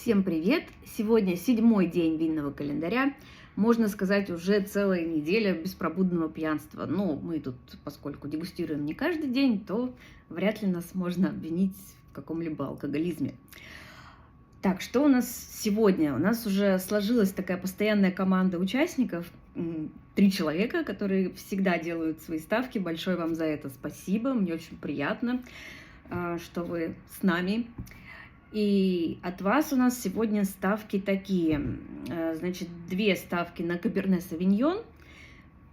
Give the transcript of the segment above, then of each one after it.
Всем привет! Сегодня 7-й день винного календаря. Можно сказать, уже целая неделя беспробудного пьянства. Но мы тут, поскольку дегустируем не каждый день, то вряд ли нас можно обвинить в каком-либо алкоголизме. Так, что у нас сегодня? У нас уже сложилась такая постоянная команда участников. 3 человека, которые всегда делают свои ставки. Большое вам за это спасибо. Мне очень приятно, что вы с нами. И от вас у нас сегодня ставки такие. Значит, 2 ставки на Каберне Савиньон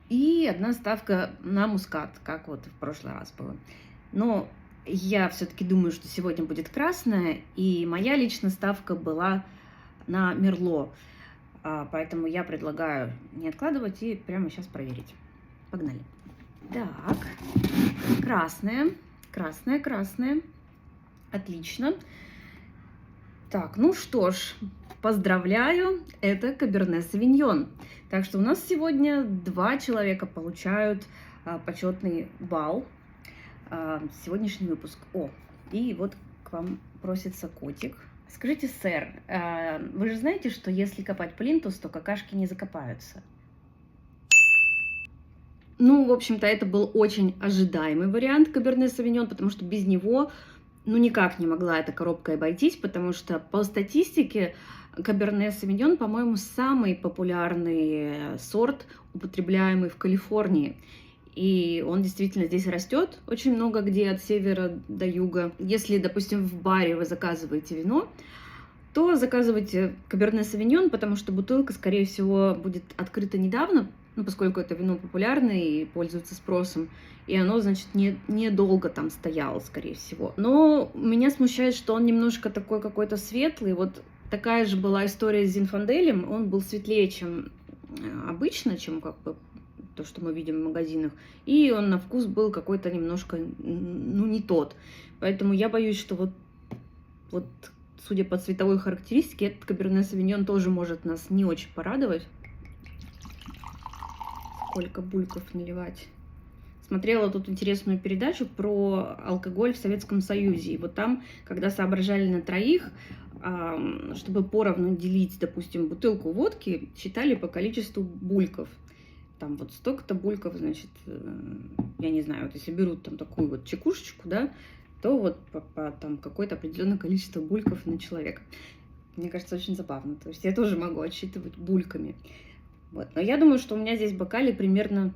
и 1 ставка на Мускат, как вот в прошлый раз было. Но я все-таки думаю, что сегодня будет красная, и моя личная ставка была на Мерло. Поэтому я предлагаю не откладывать и прямо сейчас проверить. Погнали. Так, красная. Отлично. Так, ну что ж, поздравляю, это Каберне Савиньон. Так что у нас сегодня 2 человека получают почетный балл. Сегодняшний выпуск. И вот к вам просится котик. Скажите, сэр, вы же знаете, что если копать плинтус, то какашки не закопаются? Ну, в общем-то, это был очень ожидаемый вариант Каберне Савиньон, потому что без него никак не могла эта коробка обойтись, потому что по статистике Каберне Савиньон, по-моему, самый популярный сорт, употребляемый в Калифорнии. И он действительно здесь растет очень много где, от севера до юга. Если, допустим, в баре вы заказываете вино, то заказывайте Каберне Савиньон, потому что бутылка, скорее всего, будет открыта недавно, поскольку это вино популярное и пользуется спросом. И оно, значит, недолго там стояло, скорее всего. Но меня смущает, что он немножко такой какой-то светлый. Вот такая же была история с Зинфанделем. Он был светлее, чем обычно, чем как бы то, что мы видим в магазинах. И он на вкус был какой-то немножко, не тот. Поэтому я боюсь, что вот судя по цветовой характеристике, этот Каберне Савиньон тоже может нас не очень порадовать. Сколько бульков наливать. Смотрела тут интересную передачу про алкоголь в Советском Союзе. И вот там, когда соображали на троих, чтобы поровну делить, допустим, бутылку водки, считали по количеству бульков. Там вот столько-то бульков, значит, я не знаю, вот если берут там такую вот чекушечку, да, то вот по там какое-то определенное количество бульков на человека. Мне кажется, очень забавно. То есть я тоже могу отсчитывать бульками. Вот. Но я думаю, что у меня здесь в бокале примерно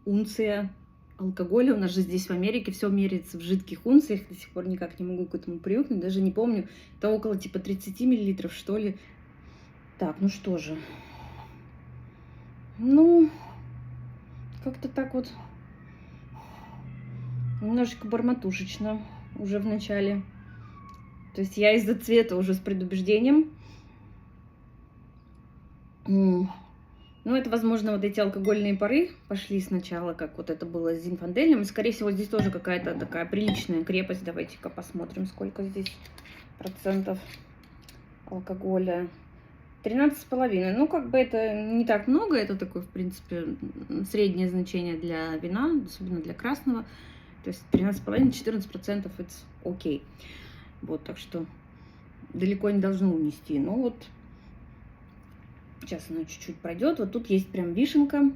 унция алкоголя. У нас же здесь в Америке все меряется в жидких унциях. До сих пор никак не могу к этому привыкнуть. Даже не помню. Это около типа 30 миллилитров, что ли. Так, ну что же. Ну, как-то так вот немножечко бормотушечно уже в начале. То есть я из-за цвета уже с предубеждением. Ну, это, возможно, вот эти алкогольные пары пошли сначала, как вот это было с Зинфанделем. Скорее всего, здесь тоже какая-то такая приличная крепость. Давайте-ка посмотрим, сколько здесь процентов алкоголя. 13,5. Ну, как бы это не так много. Это такое, в принципе, среднее значение для вина, особенно для красного. То есть 13,5-14% это окей. Вот, так что далеко не должно унести. Но вот сейчас оно чуть-чуть пройдет. Вот тут есть прям вишенка.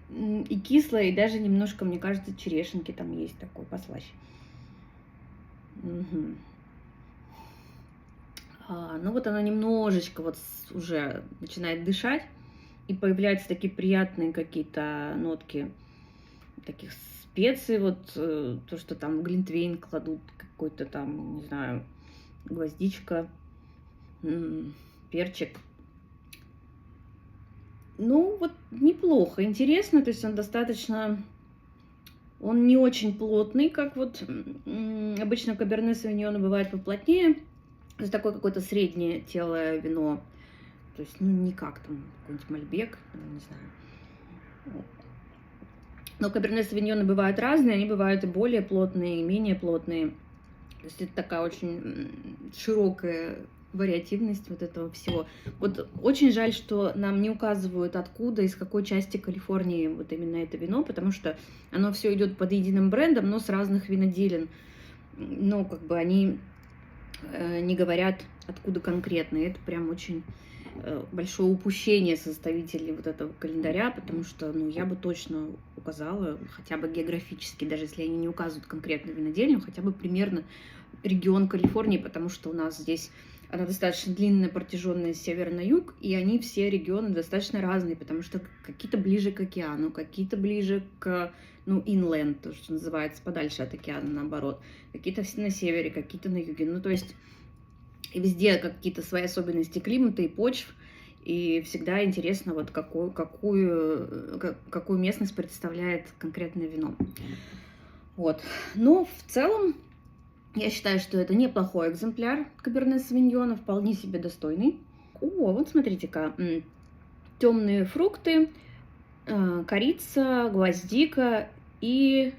И кислая, и даже немножко, мне кажется, черешенки там есть такой послаще. Угу. Ну вот она немножечко вот уже начинает дышать. И появляются такие приятные какие-то нотки таких специй. Вот то, что там в глинтвейн кладут, какой-то там, не знаю, гвоздичка. Перчик. Ну, вот неплохо, интересно, то есть он достаточно, он не очень плотный, как вот обычно Каберне Савиньон бывает поплотнее. То есть такое какое-то среднее телое вино, то есть, не как там какой-нибудь Мальбек, не знаю. Но Каберне Савиньоны бывают разные, они бывают и более плотные, и менее плотные. То есть это такая очень широкая вариативность вот этого всего. Вот очень жаль, что нам не указывают, откуда, из какой части Калифорнии вот именно это вино, потому что оно все идет под единым брендом, но с разных виноделин. Но как бы они не говорят, откуда конкретно. И это прям очень большое упущение составителей вот этого календаря, потому что, ну, я бы точно указала, хотя бы географически, даже если они не указывают конкретно винодельню, хотя бы примерно регион Калифорнии, потому что у нас здесь она достаточно длинная, протяженная с севера на юг, и они все регионы достаточно разные, потому что какие-то ближе к океану, какие-то ближе к, ну, inland, то, что называется, подальше от океана, наоборот, какие-то на севере, какие-то на юге, ну, то есть и везде какие-то свои особенности климата и почв, и всегда интересно, вот какую местность представляет конкретное вино. Вот. Но в целом я считаю, что это неплохой экземпляр Каберне Савиньона, вполне себе достойный. О, вот смотрите-ка, темные фрукты, корица, гвоздика и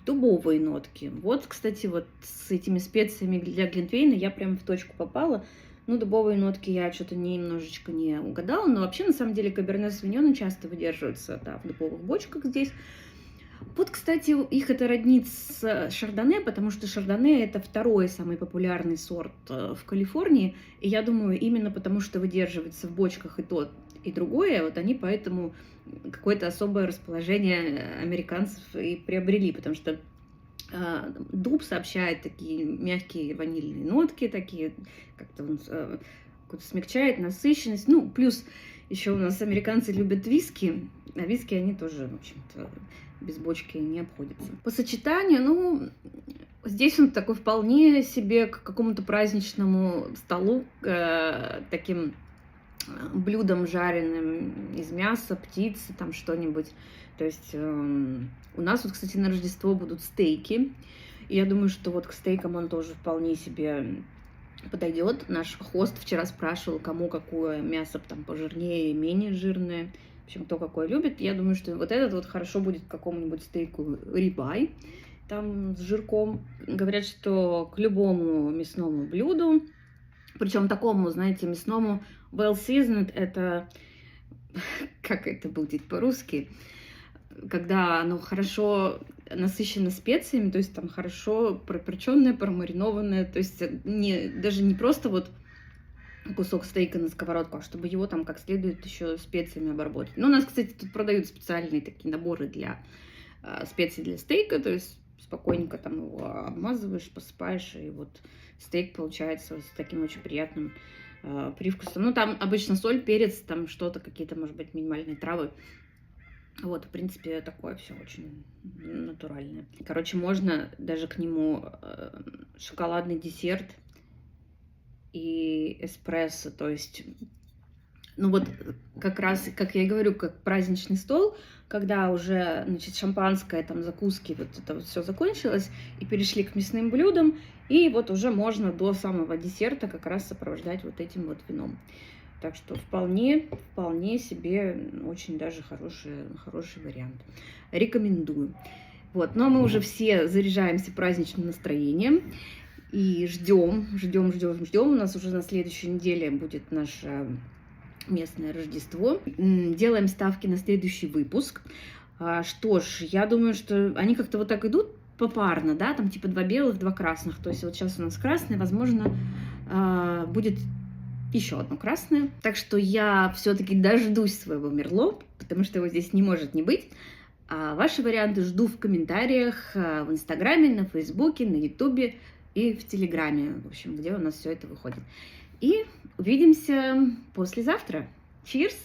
дубовые нотки. Вот, кстати, вот с этими специями для глинтвейна я прям в точку попала. Ну, дубовые нотки я что-то немножечко не угадала, но вообще, на самом деле, Каберне Савиньоны часто выдерживаются, да, в дубовых бочках здесь. Вот, кстати, их это роднит с шардоне, потому что шардоне — это второй самый популярный сорт в Калифорнии. И я думаю, именно потому что выдерживается в бочках и то, и другое, вот они поэтому какое-то особое расположение американцев и приобрели, потому что дуб сообщает такие мягкие ванильные нотки, такие как-то он какую-то смягчает насыщенность. Ну, плюс еще у нас американцы любят виски, а виски они тоже, в общем-то, без бочки не обходятся. По сочетанию, ну, здесь он такой вполне себе к какому-то праздничному столу, таким блюдом жареным из мяса, птицы, там что-нибудь. То есть у нас вот, кстати, на Рождество будут стейки. И я думаю, что вот к стейкам он тоже вполне себе подойдет. Наш хост вчера спрашивал, кому какое мясо там пожирнее и менее жирное. В общем, кто какое любит. Я думаю, что вот этот вот хорошо будет к какому-нибудь стейку рибай, там с жирком. Говорят, что к любому мясному блюду, причем такому, знаете, мясному well seasoned, это, как это будет по-русски, когда оно хорошо насыщено специями, то есть там хорошо проперченное, промаринованное, то есть даже не просто вот кусок стейка на сковородку, а чтобы его там как следует еще специями обработать. Ну, у нас, кстати, тут продают специальные такие наборы для специй для стейка, то есть спокойненько там его обмазываешь, посыпаешь, и вот стейк получается с таким очень приятным привкусом. Ну, там обычно соль, перец, там что-то, какие-то, может быть, минимальные травы. Вот, в принципе, такое все очень натуральное. Короче, можно даже к нему шоколадный десерт и эспрессо, то есть, ну вот как раз, как я и говорю, как праздничный стол, когда уже, значит, шампанское, там, закуски, вот это вот все закончилось, и перешли к мясным блюдам, и вот уже можно до самого десерта как раз сопровождать вот этим вот вином. Так что вполне себе очень даже хороший вариант. Рекомендую. Вот, ну а мы уже все заряжаемся праздничным настроением и ждем. У нас уже на следующей неделе будет наше местное Рождество. Делаем ставки на следующий выпуск. Что ж, я думаю, что они как-то вот так идут попарно, да, там типа 2 белых, 2 красных. То есть вот сейчас у нас красное, возможно, будет еще одно красное. Так что я все-таки дождусь своего Мерло, потому что его здесь не может не быть. А ваши варианты жду в комментариях в Инстаграме, на Фейсбуке, на Ютубе и в Телеграме, в общем, где у нас все это выходит. И увидимся послезавтра. Cheers!